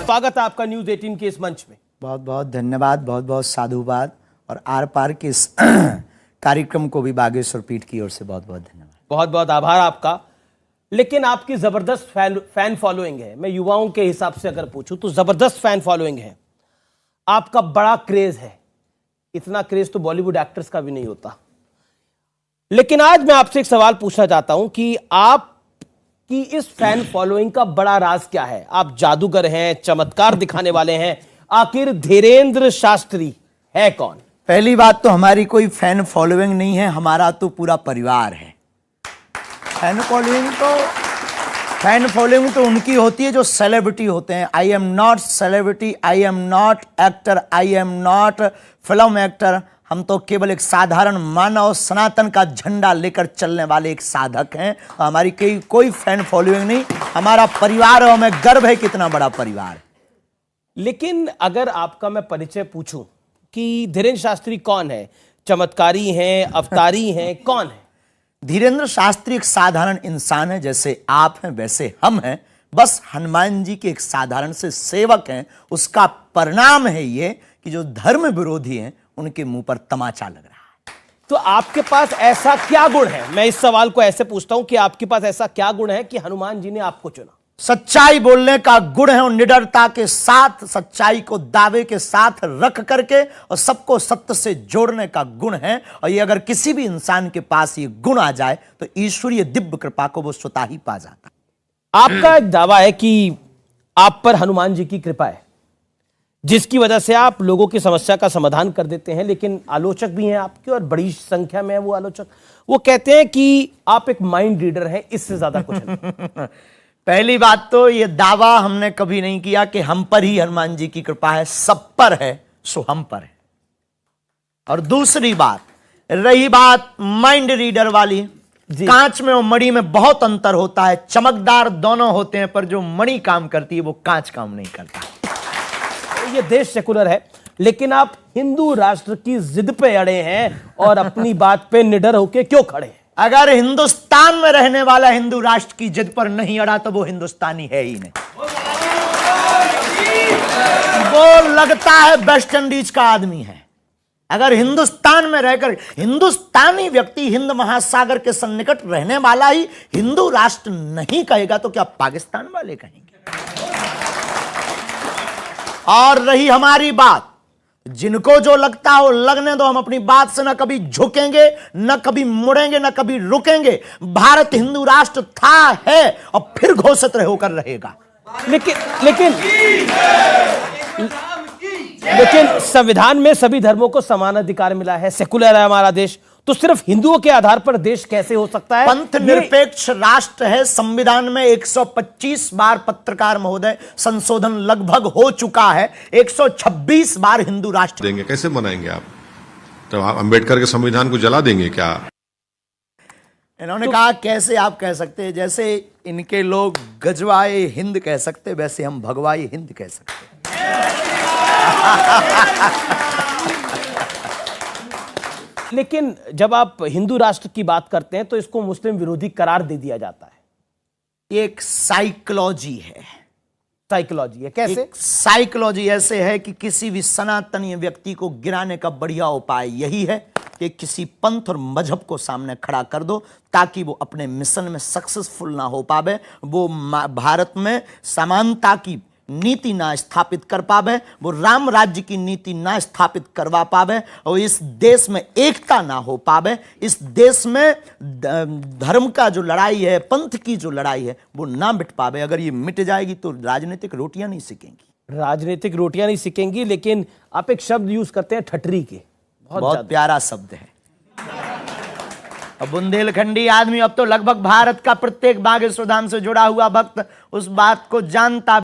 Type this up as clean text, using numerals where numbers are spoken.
स्वागत है आपका न्यूज 18 के इस मंच में। बहुत बहुत धन्यवाद, बहुत बहुत साधुवाद और आर पार के इस कार्यक्रम को भी बागेश्वर पीठ की ओर से बहुत बहुत धन्यवाद। बहुत बहुत आभार आपका। लेकिन आपकी जबरदस्त फैन फॉलोइंग है। मैं युवाओं के हिसाब से अगर पूछूं तो जबरदस्त फैन फॉलोइंग है, आपका बड़ा क्रेज है। इतना क्रेज तो बॉलीवुड एक्टर्स का भी नहीं होता। लेकिन आज मैं आपसे एक सवाल पूछना चाहता हूं कि आपकी इस फैन फॉलोइंग का बड़ा राज क्या है? आप जादूगर हैं, चमत्कार दिखाने वाले हैं, आखिर धीरेंद्र शास्त्री है कौन? पहली बात तो हमारी कोई फैन फॉलोइंग नहीं है, हमारा तो पूरा परिवार है। फैन फॉलोइंग तो उनकी होती है जो सेलिब्रिटी होते हैं। I am not celebrity, I am not actor, I am not film actor. हम तो केवल एक साधारण मानव सनातन का झंडा लेकर चलने वाले एक साधक हैं। तो हमारी कोई फैन फॉलोइंग नहीं, हमारा परिवार है। हमें गर्व है कितना बड़ा परिवार है। लेकिन अगर आपका मैं परिचय पूछूं कि धीरेंद्र शास्त्री कौन है, चमत्कारी हैं, अवतारी हैं, कौन है? धीरेंद्र शास्त्री एक साधारण इंसान है, जैसे आप हैं वैसे हम हैं। बस हनुमान जी के एक साधारण से सेवक हैं। उसका परिणाम है ये कि जो धर्म विरोधी हैं उनके मुंह पर तमाचा लग रहा है। तो आपके पास ऐसा क्या गुण है? मैं इस सवाल को ऐसे पूछता हूं कि आपके पास ऐसा क्या गुण है कि हनुमान जी ने आपको चुना? सच्चाई बोलने का गुण है और निडरता के साथ सच्चाई को दावे के साथ रख करके और सबको सत्य से जोड़ने का गुण है। और ये अगर किसी भी इंसान के पास ये गुण आ जाए तो ईश्वरीय दिव्य कृपा को वो स्वतः ही पा जाता है। आपका एक दावा है कि आप पर हनुमान जी की कृपा है, जिसकी वजह से आप लोगों की समस्या का समाधान कर देते हैं। लेकिन आलोचक भी हैं आपके और बड़ी संख्या में है वो आलोचक। वो कहते हैं कि आप एक माइंड रीडर हैं, इससे ज्यादा कुछ नहीं। पहली बात तो ये दावा हमने कभी नहीं किया कि हम पर ही हनुमान जी की कृपा है। सब पर है सो हम पर है। और दूसरी बात, रही बात माइंड रीडर वाली, कांच में और मणि में बहुत अंतर होता है। चमकदार दोनों होते हैं, पर जो मणि काम करती है वो कांच काम नहीं करता। ये देश सेकुलर है, लेकिन आप हिंदू राष्ट्र की जिद पे अड़े हैं और अपनी बात पे निडर होके क्यों खड़े हैं? अगर हिंदुस्तान में रहने वाला हिंदू राष्ट्र की जिद पर नहीं अड़ा तो वो हिंदुस्तानी है ही नहीं। वो लगता है वेस्ट इंडीज का आदमी है। अगर हिंदुस्तान में रहकर हिंदुस्तानी व्यक्ति हिंद महासागर के सन्निकट रहने वाला ही हिंदू राष्ट्र नहीं कहेगा तो क्या पाकिस्तान वाले कहेंगे? और रही हमारी बात, जिनको जो लगता हो लगने दो। हम अपनी बात से न कभी झुकेंगे, न कभी मुड़ेंगे, न कभी रुकेंगे। भारत हिंदू राष्ट्र था, है और फिर घोषित होकर रहेगा। लेकिन संविधान में सभी धर्मों को समान अधिकार मिला है, सेकुलर है हमारा देश। तो सिर्फ हिंदुओं के आधार पर देश कैसे हो सकता है? पंथ निरपेक्ष राष्ट्र है। संविधान में 125 बार पत्रकार महोदय संशोधन लगभग हो चुका है। 126 बार हिंदू राष्ट्र देंगे। कैसे बनाएंगे आप? तो आप अंबेडकर के संविधान को जला देंगे क्या? इन्होंने कहा कैसे आप कह सकते हैं? जैसे इनके लोग गजवाए हिंद कह सकते, वैसे हम भगवाए हिंद कह सकते। लेकिन जब आप हिंदू राष्ट्र की बात करते हैं तो इसको मुस्लिम विरोधी करार दे दिया जाता है। ये एक साइकोलॉजी है। साइकोलॉजी है कैसे? साइकोलॉजी ऐसे है कि किसी भी सनातनी व्यक्ति को गिराने का बढ़िया उपाय यही है कि किसी पंथ और मजहब को सामने खड़ा कर दो ताकि वो अपने मिशन में सक्सेसफुल ना हो पावे। वो भारत में समानता की नीति ना स्थापित कर पावे, वो राम राज्य की नीति ना स्थापित करवा पावे और इस देश में एकता ना हो पावे। इस देश में धर्म का जो लड़ाई है, पंथ की जो लड़ाई है, वो ना मिट पावे। अगर ये मिट जाएगी तो राजनीतिक रोटियां नहीं सिकेंगी। राजनीतिक रोटियां नहीं सिकेंगी। लेकिन आप एक शब्द यूज करते हैं ठटरी के, बहुत प्यारा शब्द है। अब बुंदेलखंडी आदमी अब तो लगभग भारत का प्रत्येक बागेश्वर धाम से जुड़ा हुआ भक्त उस बात को जानता